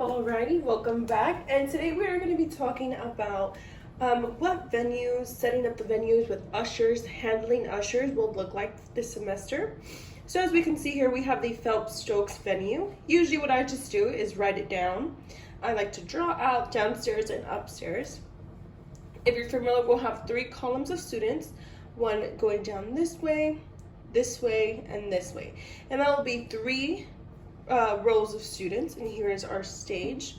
Alrighty, welcome back. And today we are going to be talking about what venues, setting up the venues with ushers, handling ushers will look like this semester. So as we can see here, we have the Phelps-Stokes venue. Usually what I just do is write it down. I like to draw out downstairs and upstairs. If you're familiar, we'll have 3 columns of students, one going down this way, and this way. And that will be 3 rows of students, and here is our stage.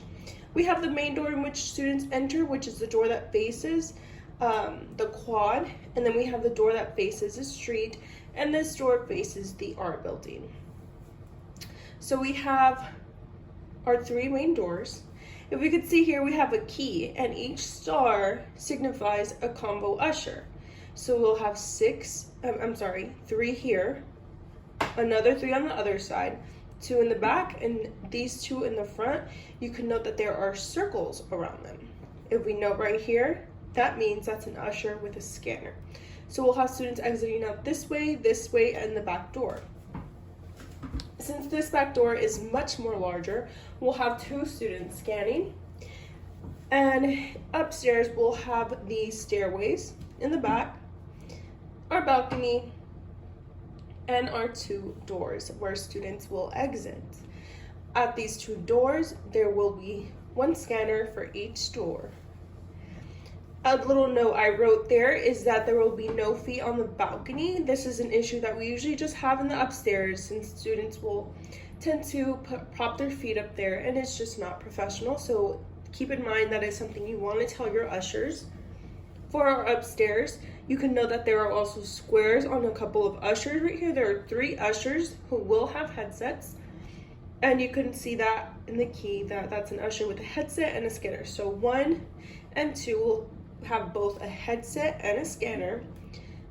We have the main door in which students enter, which is the door that faces the quad, and then we have the door that faces the street, and this door faces the art building. So we have our 3 main doors. If we could see here, we have a key, and each star signifies a convo usher. So we'll have 3 here, another 3 on the other side, 2 in the back, and these 2 in the front. You can note that there are circles around them. If we note right here, that means that's an usher with a scanner. So we'll have students exiting out this way, and the back door. Since this back door is much more larger, we'll have 2 students scanning. And upstairs, we'll have the stairways in the back, our balcony, and our 2 doors where students will exit. At these 2 doors, there will be 1 scanner for each door. A little note I wrote there is that there will be no fee on the balcony. This is an issue that we usually just have in the upstairs, since students will tend to prop their feet up there, and it's just not professional. So keep in mind that is something you want to tell your ushers. For our upstairs, you can know that there are also squares on a couple of ushers right here. There are 3 ushers who will have headsets, and you can see that in the key that that's an usher with a headset and a scanner. So 1 and 2 will have both a headset and a scanner.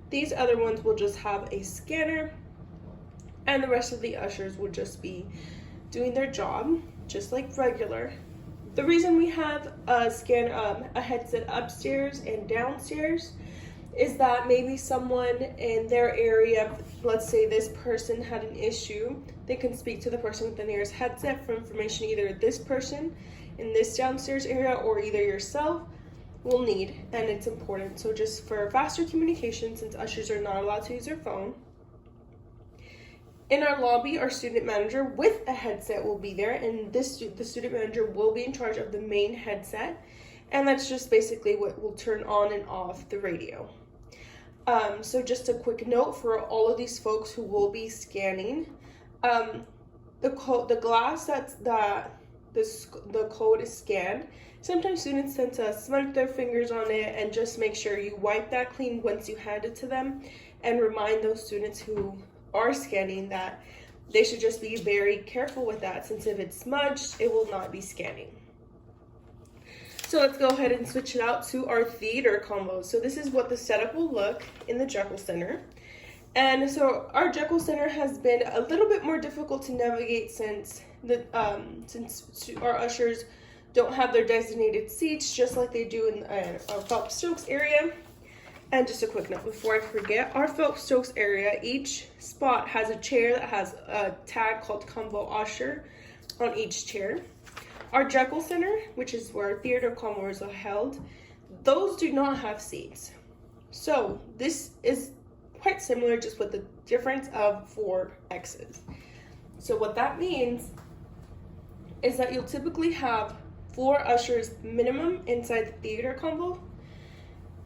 These other ones will just have a scanner, and the rest of the ushers will just be doing their job just like regular. The reason we have a headset upstairs and downstairs is that maybe someone in their area, let's say this person had an issue, they can speak to the person with the nearest headset for information either this person in this downstairs area or either yourself will need, and it's important. So just for faster communication, since ushers are not allowed to use their phone. In our lobby, our student manager with a headset will be there, and the student manager will be in charge of the main headset, and that's just basically what will turn on and off the radio. So just a quick note for all of these folks who will be scanning, the glass the code is scanned. Sometimes students tend to smudge their fingers on it, and just make sure you wipe that clean once you hand it to them, and remind those students who are scanning that they should just be very careful with that, since if it's smudged, it will not be scanning. So let's go ahead and switch it out to our theater combos. So this is what the setup will look in the Jekyll Center. And so our Jekyll Center has been a little bit more difficult to navigate since our ushers don't have their designated seats just like they do in our Phelps-Stokes area. And just a quick note before I forget, our Phelps-Stokes area, each spot has a chair that has a tag called Convo Usher on each chair. Our Jekyll Center, which is where theater combos are held, those do not have seats. So this is quite similar, just with the difference of 4 X's. So what that means is that you'll typically have 4 ushers minimum inside the theater convo,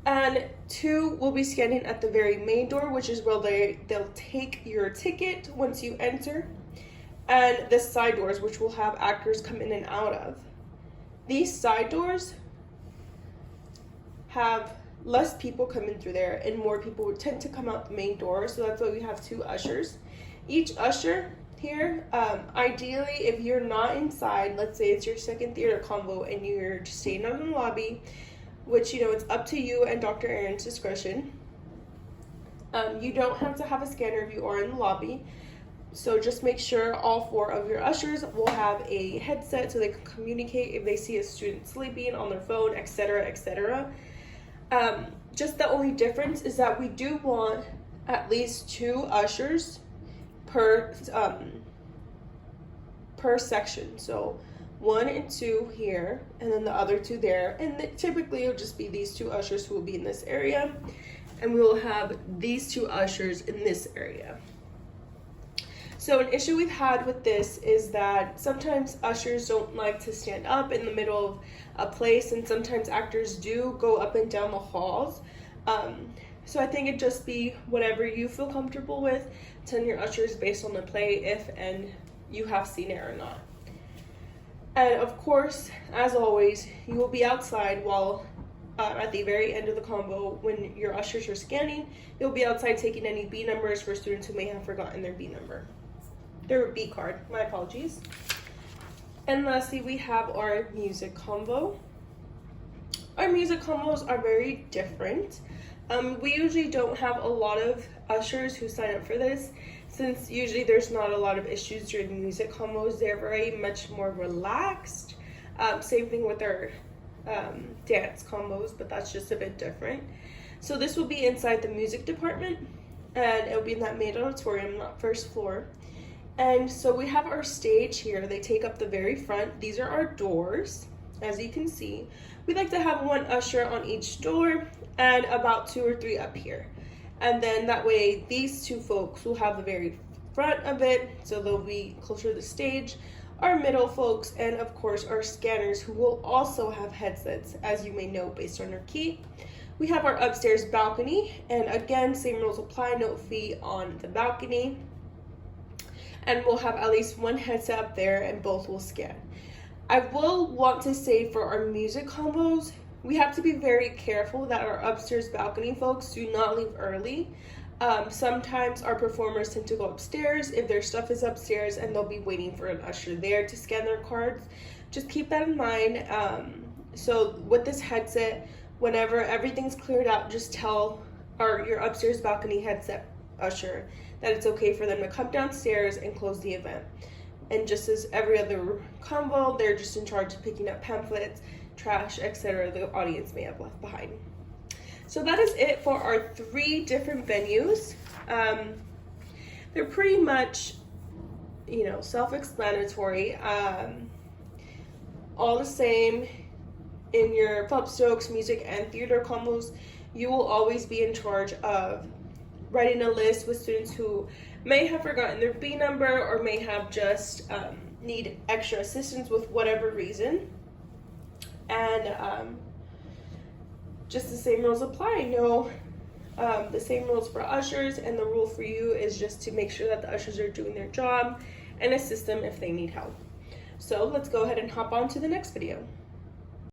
and 2 will be scanning at the very main door, which is where they'll take your ticket once you enter, and the side doors, which will have actors come in and out of. These side doors have less people coming through there, and more people would tend to come out the main door, so that's why we have 2 ushers. Each usher here, ideally, if you're not inside, let's say it's your second theater convo and you're just staying out in the lobby, which, you know, it's up to you and Dr. Aaron's discretion. You don't have to have a scanner if you are in the lobby. So just make sure all 4 of your ushers will have a headset so they can communicate if they see a student sleeping on their phone, etc., etc. Just the only difference is that we do want at least 2 ushers per section. So 1 and 2 here, and then the other 2 there. And typically it'll just be these 2 ushers who will be in this area, and we will have these 2 ushers in this area. So an issue we've had with this is that sometimes ushers don't like to stand up in the middle of a place, and sometimes actors do go up and down the halls. So I think it'd just be whatever you feel comfortable with, telling your ushers based on the play if and you have seen it or not. And of course, as always, you will be outside while at the very end of the convo when your ushers are scanning. You'll be outside taking any B numbers for students who may have forgotten their B number. Their B card, my apologies. And lastly, we have our music convo. Our music convos are very different. We usually don't have a lot of ushers who sign up for this, since usually there's not a lot of issues during music convos. They're very much more relaxed. Same thing with our dance combos, but that's just a bit different. So this will be inside the music department, and it'll be in that main auditorium, that first floor. And so we have our stage here. They take up the very front. These are our doors, as you can see. We like to have 1 usher on each door and about 2 or 3 up here. And then that way these 2 folks will have the very front of it, so they'll be closer to the stage. Our middle folks, and of course our scanners, who will also have headsets, as you may know based on your key. We have our upstairs balcony, and again, same rules apply, no fee on the balcony. And we'll have at least 1 headset up there, and both will scan. I will want to say for our music combos, we have to be very careful that our upstairs balcony folks do not leave early. Sometimes our performers tend to go upstairs if their stuff is upstairs, and they'll be waiting for an usher there to scan their cards. Just keep that in mind. So with this headset, whenever everything's cleared out, just tell your upstairs balcony headset usher that it's okay for them to come downstairs and close the event. And just as every other convo, they're just in charge of picking up pamphlets, trash, etc. the audience may have left behind. So that is it for our 3 different venues. They're pretty much, self-explanatory. All the same in your Phelps Stokes music and theater combos. You will always be in charge of writing a list with students who may have forgotten their B number or may have just need extra assistance with whatever reason. And just the same rules apply. No, the same rules for ushers, and the rule for you is just to make sure that the ushers are doing their job and assist them if they need help. So let's go ahead and hop on to the next video.